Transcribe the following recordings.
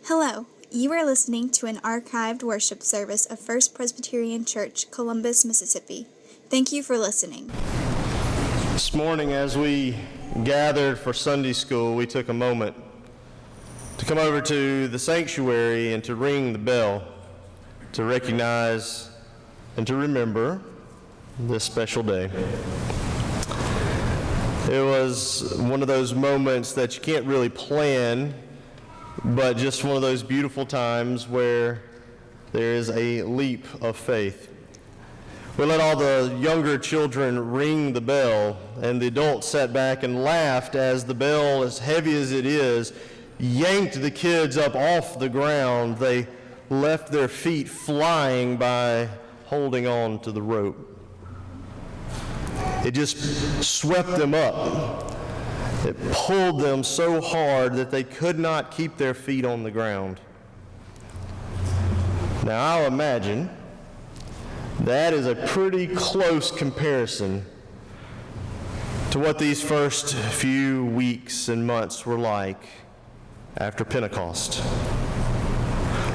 Hello, you are listening to an archived worship service of First Presbyterian Church, Columbus, Mississippi. Thank you for listening. This morning, as we gathered for Sunday school, we took a moment to come over to the sanctuary and to ring the bell to recognize and to remember this special day. It was one of those moments that you can't really plan, but just one of those beautiful times where there is a leap of faith. We let all the younger children ring the bell, and the adults sat back and laughed as the bell, as heavy as it is, yanked the kids up off the ground. They left their feet flying by holding on to the rope. It just swept them up. It pulled them so hard that they could not keep their feet on the ground. Now, I'll imagine that is a pretty close comparison to what these first few weeks and months were like after Pentecost.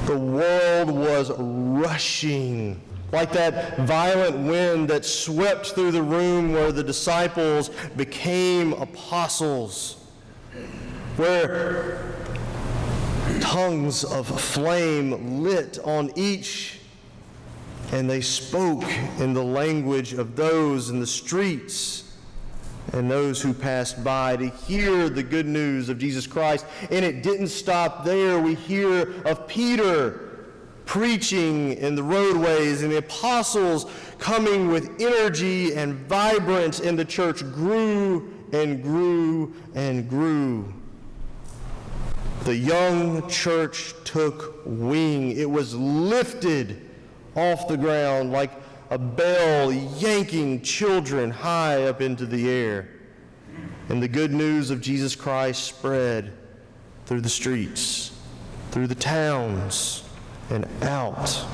The world was rushing like that violent wind that swept through the room where the disciples became apostles, where tongues of flame lit on each, and they spoke in the language of those in the streets and those who passed by to hear the good news of Jesus Christ. And it didn't stop there. We hear of Peter preaching in the roadways, and the apostles coming with energy and vibrance, and the church grew and grew and grew. The young church took wing. It was lifted off the ground like a bell yanking children high up into the air. And the good news of Jesus Christ spread through the streets, through the towns, and out.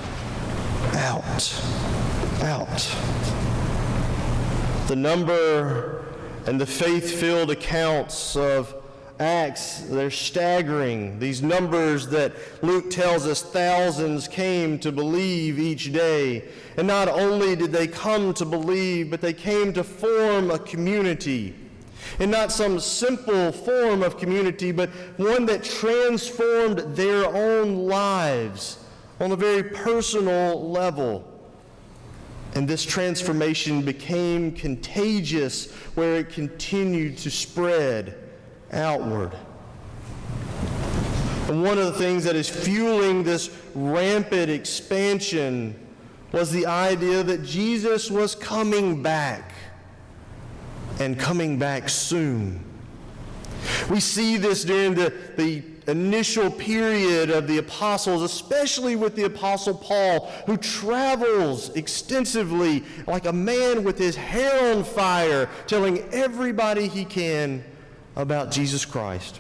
The number and the faith-filled accounts of Acts, they're staggering. These numbers that Luke tells us thousands came to believe each day. And not only did they come to believe, but they came to form a community. And not some simple form of community, but one that transformed their own lives on a very personal level. And this transformation became contagious, where it continued to spread outward. And one of the things that is fueling this rampant expansion was the idea that Jesus was coming back, and coming back soon. We see this during the initial period of the apostles, especially with the apostle Paul, who travels extensively like a man with his hair on fire, telling everybody he can about Jesus Christ.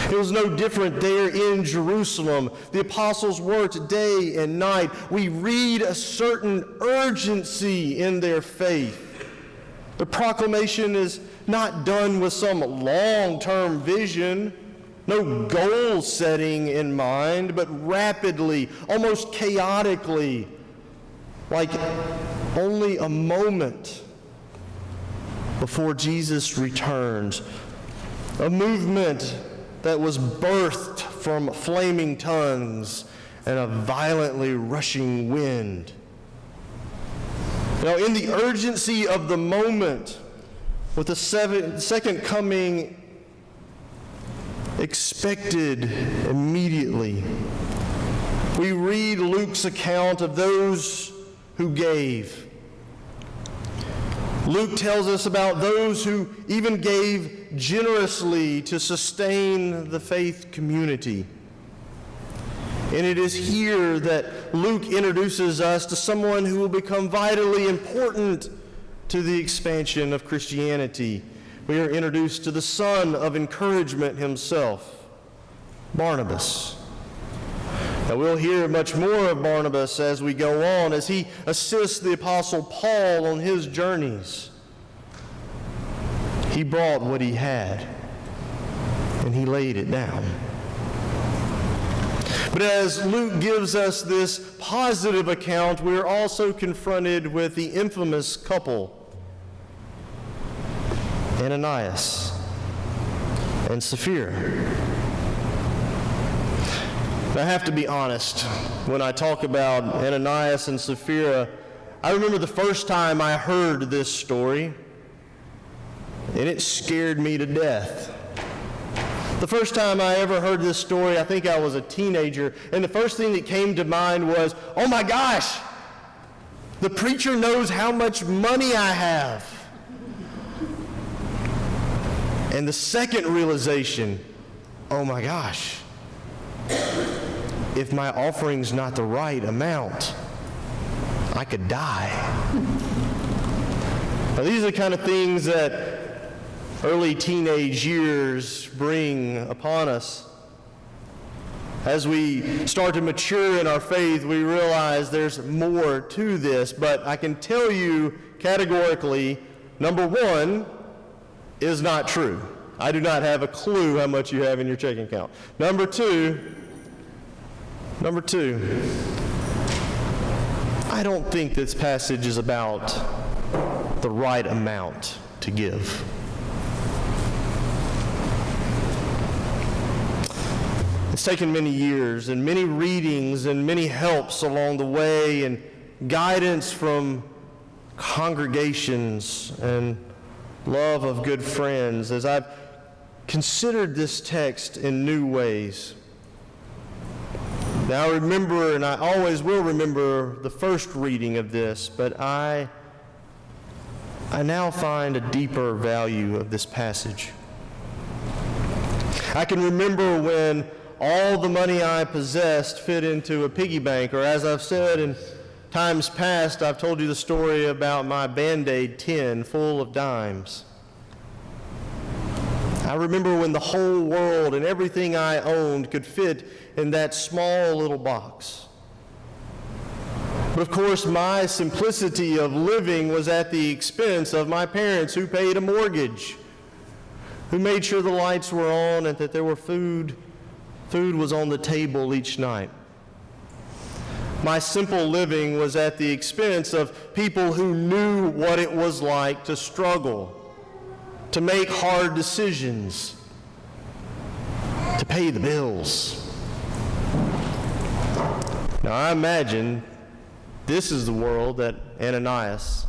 It was no different there in Jerusalem. The apostles worked day and night. We read a certain urgency in their faith. The proclamation is not done with some long-term vision, no goal setting in mind, but rapidly, almost chaotically, like only a moment before Jesus returns. A movement that was birthed from flaming tongues and a violently rushing wind. Now, in the urgency of the moment, with the second coming expected immediately, we read Luke's account of those who gave. Luke tells us about those who even gave generously to sustain the faith community. And it is here that Luke introduces us to someone who will become vitally important to the expansion of Christianity. We are introduced to the son of encouragement himself, Barnabas. Now, we'll hear much more of Barnabas as we go on, as he assists the apostle Paul on his journeys. He brought what he had, and he laid it down. But as Luke gives us this positive account, we are also confronted with the infamous couple, Ananias and Sapphira. I have to be honest, when I talk about Ananias and Sapphira, I remember the first time I heard this story, and it scared me to death. The first time I ever heard this story, I think I was a teenager, and the first thing that came to mind was, oh my gosh, the preacher knows how much money I have. And the second realization, oh my gosh, if my offering's not the right amount, I could die. Now, these are the kind of things that early teenage years bring upon us. As we start to mature in our faith, we realize there's more to this, but I can tell you categorically, number one is not true. I do not have a clue how much you have in your checking account. Number two, I don't think this passage is about the right amount to give. It's taken many years and many readings and many helps along the way and guidance from congregations and love of good friends as I've considered this text in new ways. Now I remember, and I always will remember, the first reading of this, but I now find a deeper value of this passage. I can remember when all the money I possessed fit into a piggy bank, or as I've said in times past, I've told you the story about my Band-Aid tin full of dimes. I remember when the whole world and everything I owned could fit in that small little box. But of course, my simplicity of living was at the expense of my parents, who paid a mortgage, who made sure the lights were on and that there were food was on the table each night. My simple living was at the expense of people who knew what it was like to struggle, to make hard decisions, to pay the bills. Now I imagine this is the world that Ananias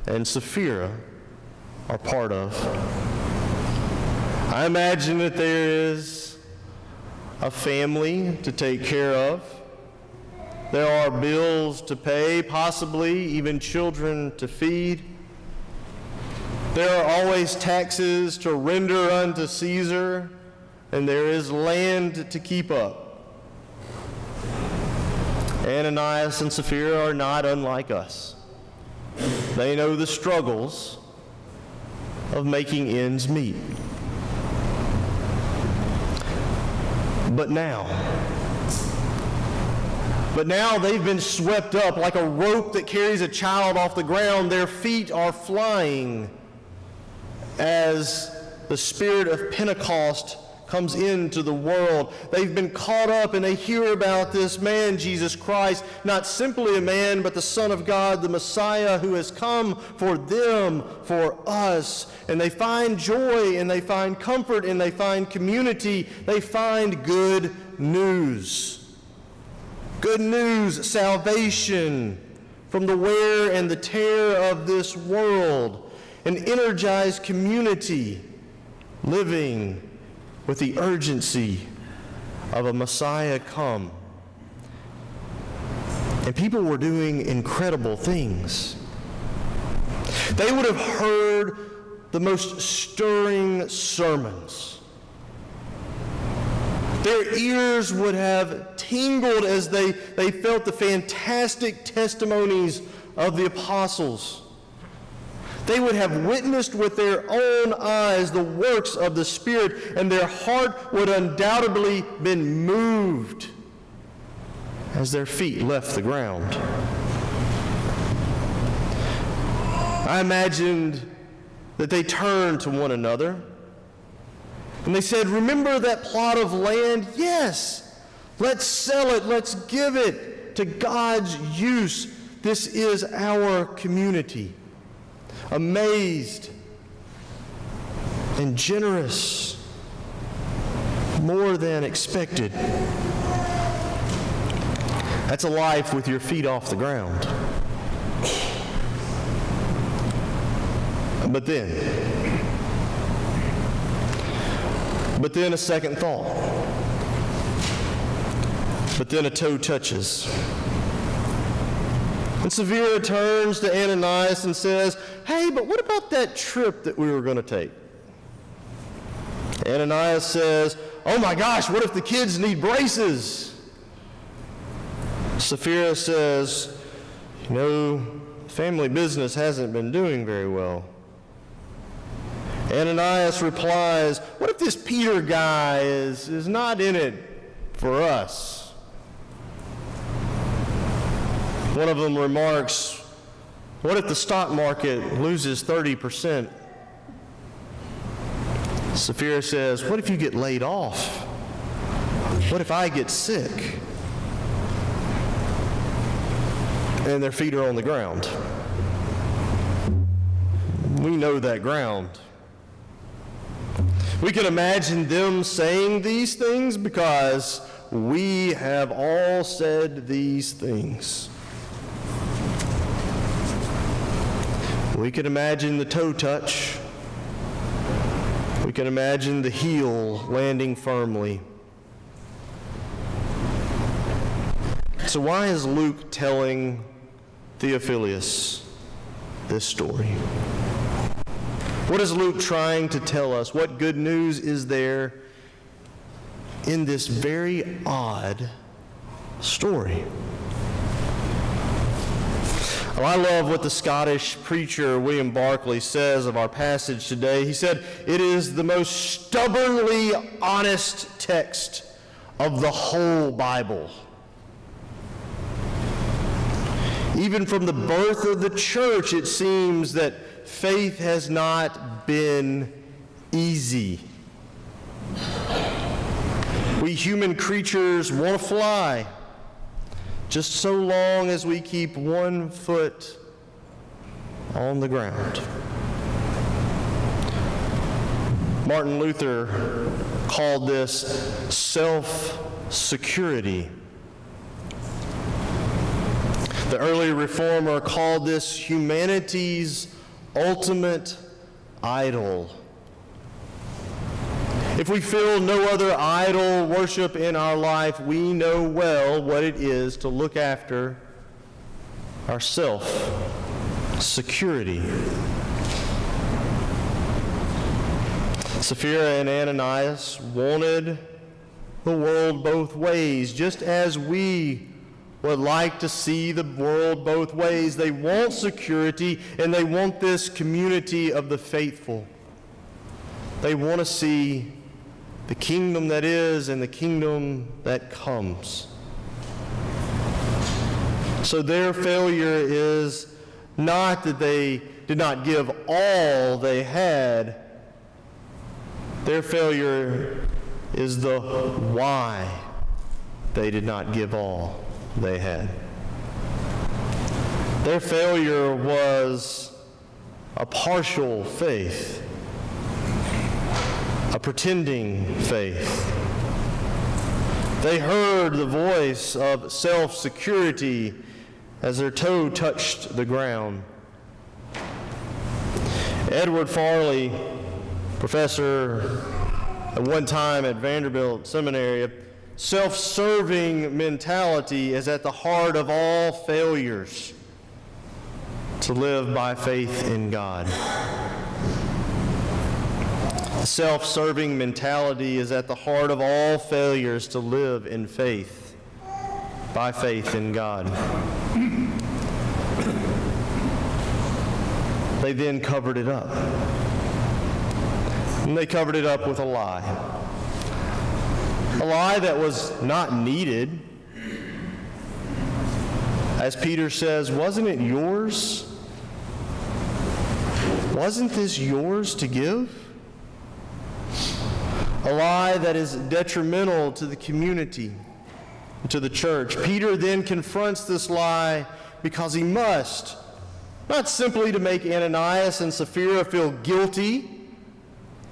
and Sapphira are part of. I imagine that there is a family to take care of. There are bills to pay, possibly even children to feed. There are always taxes to render unto Caesar, and there is land to keep up. Ananias and Sapphira are not unlike us. They know the struggles of making ends meet. But now they've been swept up like a rope that carries a child off the ground. Their feet are flying as the spirit of Pentecost comes into the world. They've been caught up and they hear about this man, Jesus Christ, not simply a man, but the Son of God, the Messiah who has come for them, for us. And they find joy and they find comfort and they find community. They find good news. Good news, salvation from the wear and the tear of this world. An energized community living with the urgency of a Messiah come. And people were doing incredible things. They would have heard the most stirring sermons. Their ears would have tingled as they felt the fantastic testimonies of the apostles. They would have witnessed with their own eyes the works of the Spirit, and their heart would undoubtedly been moved as their feet left the ground. I imagined that they turned to one another and they said, "Remember that plot of land? Yes, Let's sell it. Let's give it to God's use. This is our community. Amazed and generous, more than expected. That's a life with your feet off the ground. But then a second thought. But then a toe touches. And Sapphira turns to Ananias and says, "Hey, but what about that trip that we were going to take?" Ananias says, "Oh my gosh, what if the kids need braces?" Sapphira says, family business hasn't been doing very well. Ananias replies, "What if this Peter guy is not in it for us?" One of them remarks, "What if the stock market loses 30%? Sapphira says, "What if you get laid off? What if I get sick?" And their feet are on the ground. We know that ground. We can imagine them saying these things because we have all said these things. We can imagine the toe touch. We can imagine the heel landing firmly. So why is Luke telling Theophilus this story? What is Luke trying to tell us? What good news is there in this very odd story? Well, I love what the Scottish preacher William Barclay says of our passage today. He said, "It is the most stubbornly honest text of the whole Bible. Even from the birth of the church, it seems that faith has not been easy. We human creatures want to fly, just so long as we keep one foot on the ground." Martin Luther called this self-security. The early reformer called this humanity's ultimate idol. If we feel no other idol worship in our life, we know well what it is to look after our self-security. Sapphira and Ananias wanted the world both ways, just as we would like to see the world both ways. They want security, and they want this community of the faithful. They want to see the kingdom that is and the kingdom that comes. So their failure is not that they did not give all they had. Their failure is the why they did not give all they had. Their failure was a partial faith, a pretending faith. They heard the voice of self-security as their toe touched the ground. Edward Farley, professor at one time at Vanderbilt Seminary, self-serving mentality is at the heart of all failures to live by faith in God. Self-serving mentality is at the heart of all failures to live in faith, by faith in God. They then covered it up. And they covered it up with a lie. A lie that was not needed. As Peter says, wasn't it yours? Wasn't this yours to give? A lie that is detrimental to the community. to the church. Peter then confronts this lie because he must, not simply to make Ananias and Sapphira feel guilty.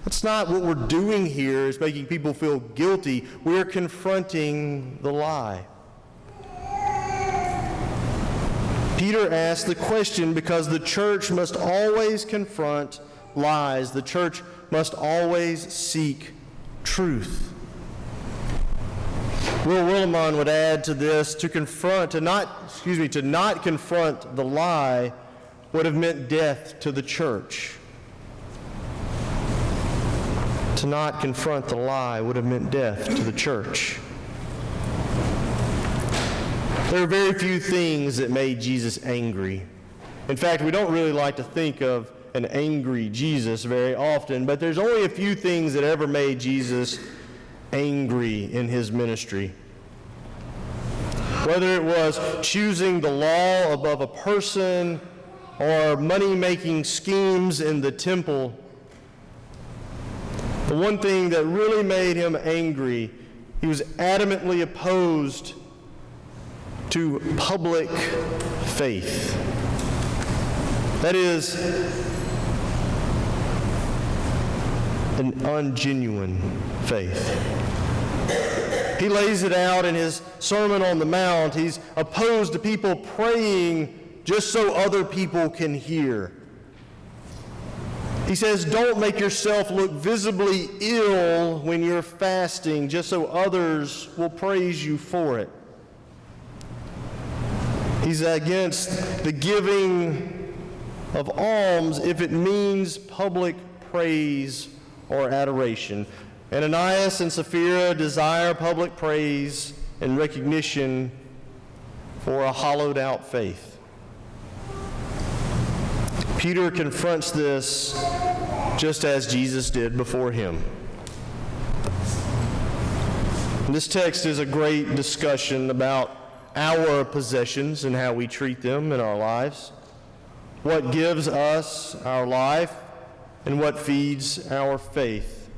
That's not what we're doing here, is making people feel guilty. We're confronting the lie. Peter asked the question because the church must always confront lies. The church must always seek truth. Will Willimon would add to this, to not confront the lie would have meant death to the church. To not confront the lie would have meant death to the church. There are very few things that made Jesus angry. In fact, we don't really like to think of an angry Jesus very often, but there's only a few things that ever made Jesus angry in his ministry. Whether it was choosing the law above a person or money-making schemes in the temple, the one thing that really made him angry, he was adamantly opposed to public faith. That is, an ungenuine faith. He lays it out in his Sermon on the Mount. He's opposed to people praying just so other people can hear. He says, don't make yourself look visibly ill when you're fasting just so others will praise you for it. He's against the giving of alms if it means public praise or adoration. Ananias and Sapphira desire public praise and recognition for a hollowed out faith. Peter confronts this just as Jesus did before him. This text is a great discussion about our possessions and how we treat them in our lives, what gives us our life, and what feeds our faith.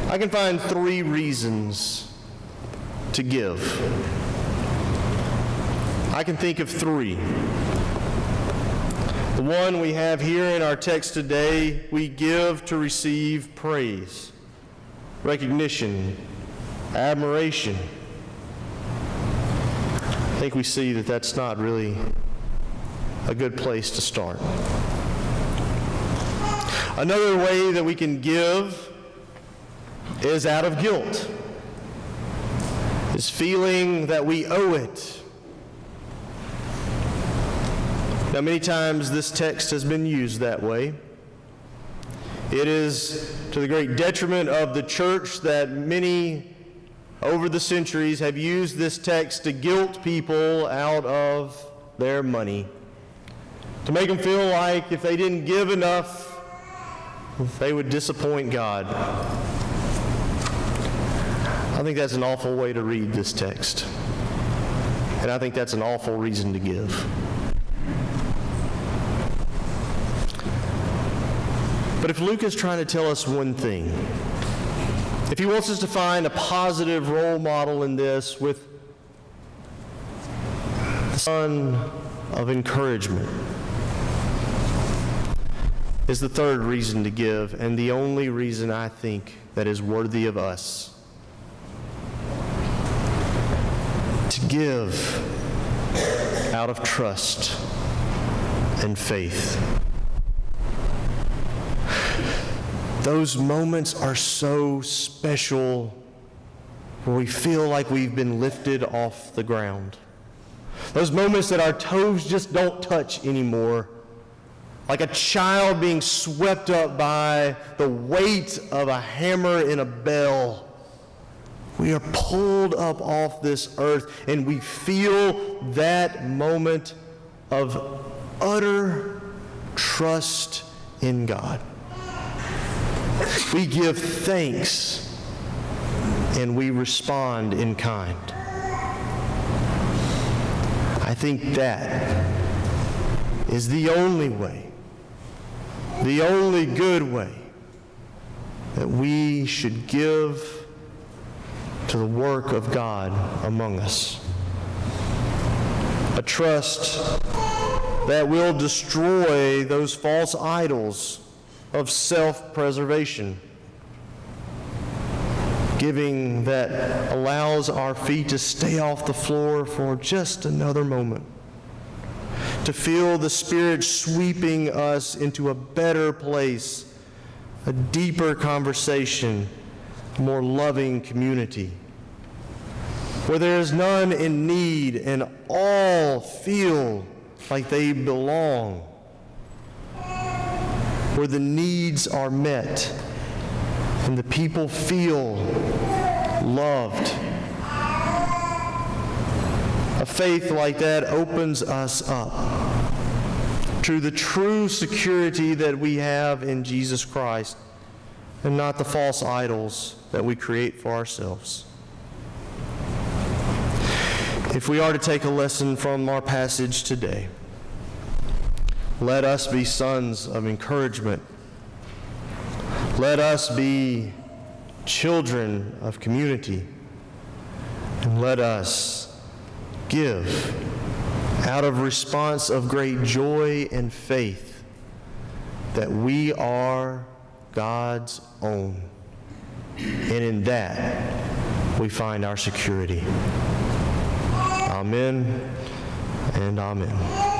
I can find 3 reasons to give. I can think of 3. The one we have here in our text today, we give to receive praise, recognition, admiration. I think we see that that's not really a good place to start. Another way that we can give is out of guilt, is feeling that we owe it. Now, many times this text has been used that way. It is to the great detriment of the church that many over the centuries have used this text to guilt people out of their money, to make them feel like if they didn't give enough, they would disappoint God. I think that's an awful way to read this text, and I think that's an awful reason to give. But if Luke is trying to tell us one thing, if he wants us to find a positive role model in this with the son of encouragement, is the third reason to give, and the only reason I think that is worthy of us. To give out of trust and faith. Those moments are so special where we feel like we've been lifted off the ground. Those moments that our toes just don't touch anymore. Like a child being swept up by the weight of a hammer in a bell. We are pulled up off this earth and we feel that moment of utter trust in God. We give thanks and we respond in kind. I think that is the only way, the only good way that we should give to the work of God among us. A trust that will destroy those false idols of self-preservation. Giving that allows our feet to stay off the floor for just another moment. To feel the Spirit sweeping us into a better place, a deeper conversation, a more loving community, where there is none in need and all feel like they belong, where the needs are met and the people feel loved. A faith like that opens us up to the true security that we have in Jesus Christ and not the false idols that we create for ourselves. If we are to take a lesson from our passage today, let us be sons of encouragement. Let us be children of community. And let us give out of response of great joy and faith that we are God's own. And in that, we find our security. Amen and amen.